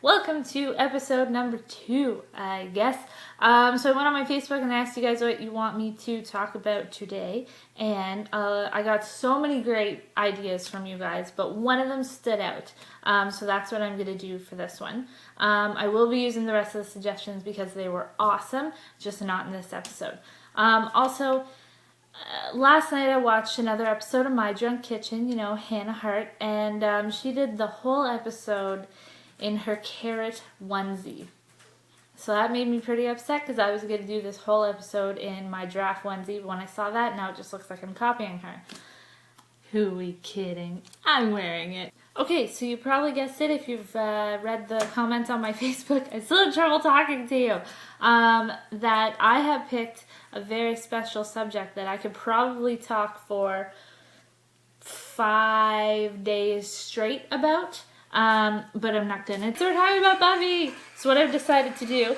Welcome to episode number 2, I guess. So I went on my Facebook and asked you guys what you want me to talk about today, and I got so many great ideas from you guys, but one of them stood out. So that's what I'm going to do for this one. I will be using the rest of the suggestions because they were awesome, just not in this episode. Last night I watched another episode of My Drunk Kitchen, Hannah Hart, and she did the whole episode in her carrot onesie. So that made me pretty upset because I was going to do this whole episode in my draft onesie. But when I saw that, now it just looks like I'm copying her. Who are we kidding? I'm wearing it. Okay, so you probably guessed it if you've read the comments on my Facebook. I still have trouble talking to you. That I have picked a very special subject that I could probably talk for 5 days straight about. But I'm not gonna. So we're talking about Buffy. So what I've decided to do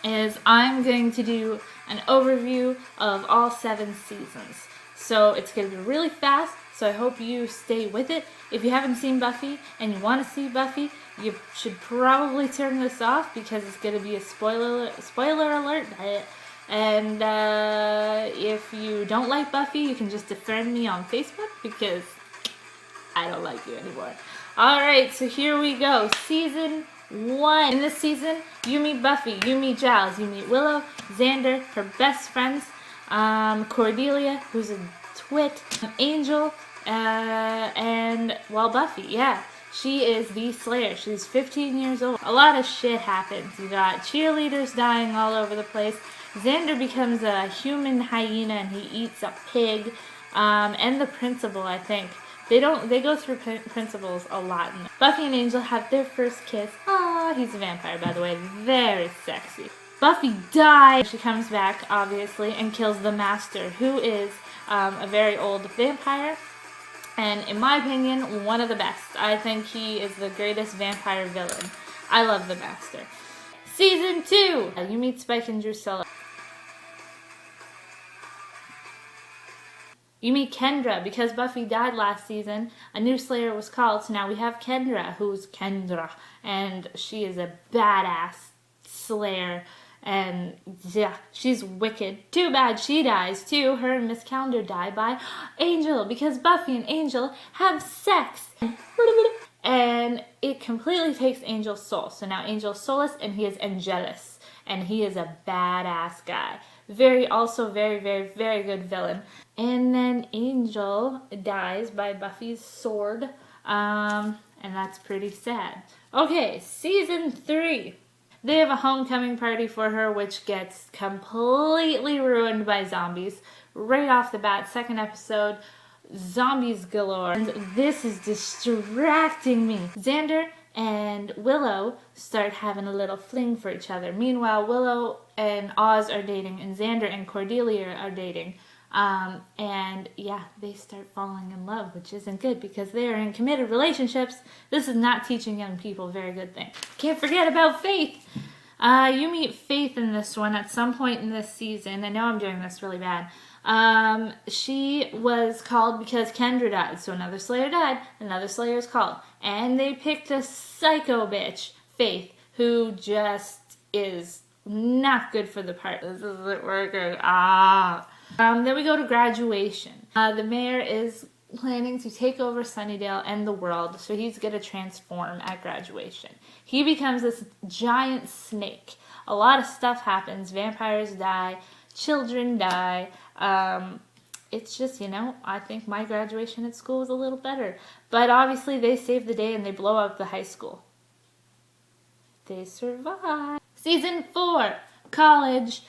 is I'm going to do an overview of all 7 seasons. So it's going to be really fast, so I hope you stay with it. If you haven't seen Buffy and you want to see Buffy, you should probably turn this off because it's going to be a spoiler alert. And if you don't like Buffy, you can just defriend me on Facebook because I don't like you anymore. Alright, so here we go. Season 1. In this season, you meet Buffy, you meet Giles, you meet Willow, Xander, her best friends, Cordelia, who's a twit, Angel, and, Buffy, yeah. She is the Slayer. She's 15 years old. A lot of shit happens. You got cheerleaders dying all over the place. Xander becomes a human hyena and he eats a pig, and the principal, I think. They go through principles a lot. Buffy and Angel have their first kiss. Ah, he's a vampire, by the way. Very sexy. Buffy dies. She comes back, obviously, and kills the Master, who is a very old vampire. And in my opinion, one of the best. I think he is the greatest vampire villain. I love the Master. Season 2. You meet Spike and Drusilla. You meet Kendra. Because Buffy died last season, a new Slayer was called, so now we have Kendra, who's Kendra, and she is a badass Slayer, and yeah, she's wicked. Too bad she dies too. Her and Miss Calendar die by Angel, because Buffy and Angel have sex. And it completely takes Angel's soul. So now Angel's soulless, and he is Angelus, and he is a badass guy. Very, very, very good villain. And then Angel dies by Buffy's sword, and that's pretty sad. Okay, season 3. They have a homecoming party for her, which gets completely ruined by zombies. Right off the bat, second episode, zombies galore. And this is distracting me. Xander and Willow start having a little fling for each other. Meanwhile, Willow and Oz are dating, and Xander and Cordelia are dating. And yeah, they start falling in love, which isn't good because they are in committed relationships. This is not teaching young people a very good thing. Can't forget about Faith. You meet Faith in this one at some point in this season. I know I'm doing this really bad. She was called because Kendra died. So another Slayer died, another Slayer is called. And they picked a psycho bitch, Faith, who just is not good for the part. This isn't working. Then we go to graduation. The mayor is planning to take over Sunnydale and the world, so he's going to transform at graduation. He becomes this giant snake. A lot of stuff happens. Vampires die. Children die. It's just, I think my graduation at school was a little better. But obviously they save the day and they blow up the high school. They survive. Season 4. College.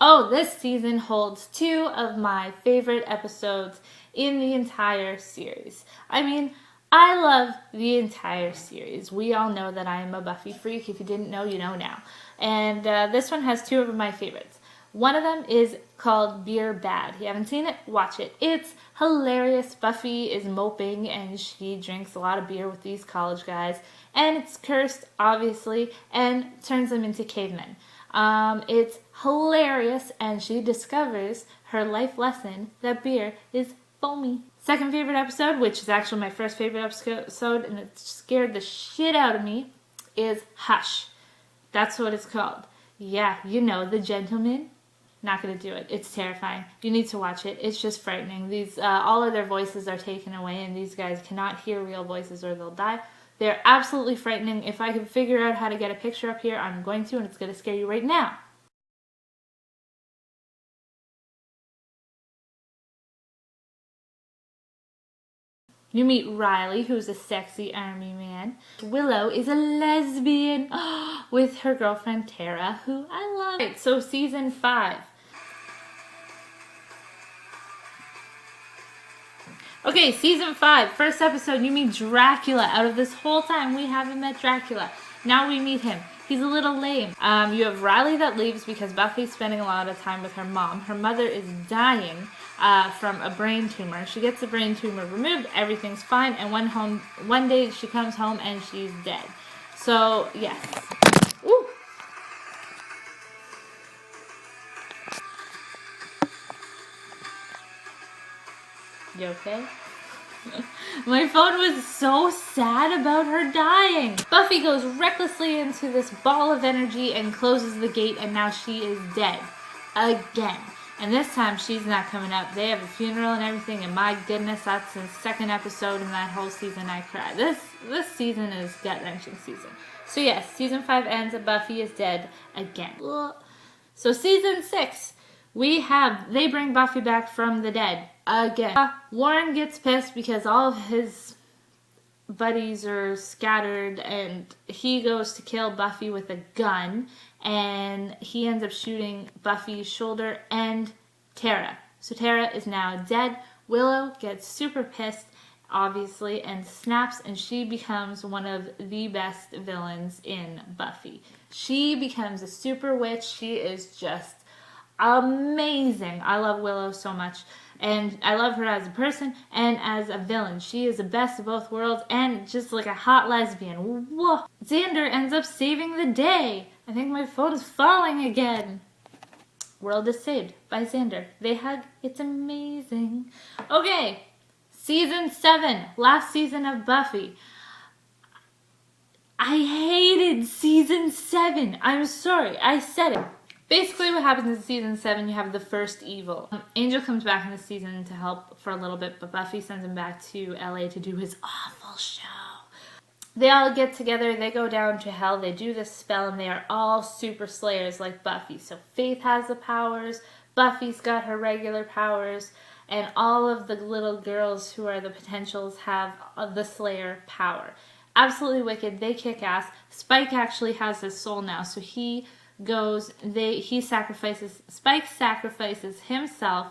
Oh, this season holds 2 of my favorite episodes in the entire series. I mean, I love the entire series. We all know that I am a Buffy freak. If you didn't know, you know now. And this one has 2 of my favorites. One of them is called Beer Bad. If you haven't seen it, watch it. It's hilarious. Buffy is moping and she drinks a lot of beer with these college guys. And it's cursed, obviously, and turns them into cavemen. It's hilarious, and she discovers her life lesson that beer is foamy. Second favorite episode, which is actually my first favorite episode, and it scared the shit out of me, is Hush. That's what it's called. Yeah, you know, the gentleman. Not gonna do it. It's terrifying. You need to watch it. It's just frightening. These all of their voices are taken away, and these guys cannot hear real voices or they'll die. They're absolutely frightening. If I can figure out how to get a picture up here, I'm going to, and it's gonna scare you right now. You meet Riley, who's a sexy army man. Willow is a lesbian with her girlfriend Tara, who I love. Right, so season 5. Okay, season 5, first episode, you meet Dracula. Out of this whole time, we haven't met Dracula. Now we meet him. He's a little lame. You have Riley that leaves because Buffy's spending a lot of time with her mom. Her mother is dying from a brain tumor. She gets the brain tumor removed, everything's fine, and one day she comes home and she's dead. So, yes. Ooh. You okay? My phone was so sad about her dying. Buffy goes recklessly into this ball of energy and closes the gate, and now she is dead. Again. And this time she's not coming up. They have a funeral and everything, and my goodness, that's the second episode in that whole season I cried. This season is gut-wrenching season. So yes, season 5 ends and Buffy is dead again. So season 6, they bring Buffy back from the dead again. Warren gets pissed because all of his buddies are scattered, and he goes to kill Buffy with a gun, and he ends up shooting Buffy's shoulder and Tara. So Tara is now dead. Willow gets super pissed, obviously, and snaps, and she becomes one of the best villains in Buffy. She becomes a super witch. She is just amazing. I love Willow so much. And I love her as a person and as a villain. She is the best of both worlds and just like a hot lesbian. Whoa. Xander ends up saving the day. I think my phone is falling again. World is saved by Xander. They hug. It's amazing. Okay. Season 7. Last season of Buffy. I hated season 7. I'm sorry. I said it. Basically what happens in season 7, you have the first evil. Angel comes back in the season to help for a little bit, but Buffy sends him back to LA to do his awful show. They all get together, they go down to hell, they do this spell, and they are all super slayers like Buffy. So Faith has the powers, Buffy's got her regular powers, and all of the little girls who are the potentials have the slayer power. Absolutely wicked, they kick ass. Spike actually has his soul now, so Spike sacrifices himself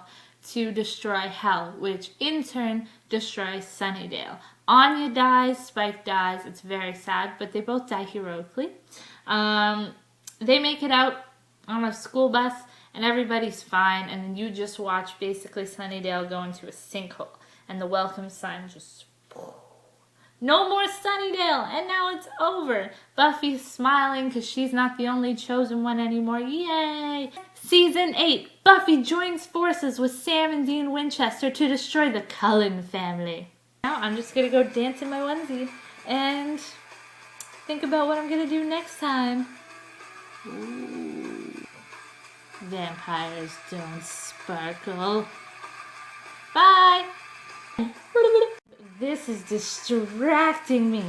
to destroy Hell, which in turn destroys Sunnydale. Anya dies, Spike dies, it's very sad, but they both die heroically. They make it out on a school bus, and everybody's fine, and then you just watch basically Sunnydale go into a sinkhole, and the welcome sign just... No more Sunnydale, and now it's over. Buffy's smiling because she's not the only chosen one anymore. Yay! Season 8, Buffy joins forces with Sam and Dean Winchester to destroy the Cullen family. Now I'm just going to go dance in my onesie and think about what I'm going to do next time. Ooh. Vampires don't sparkle. Bye! This is distracting me.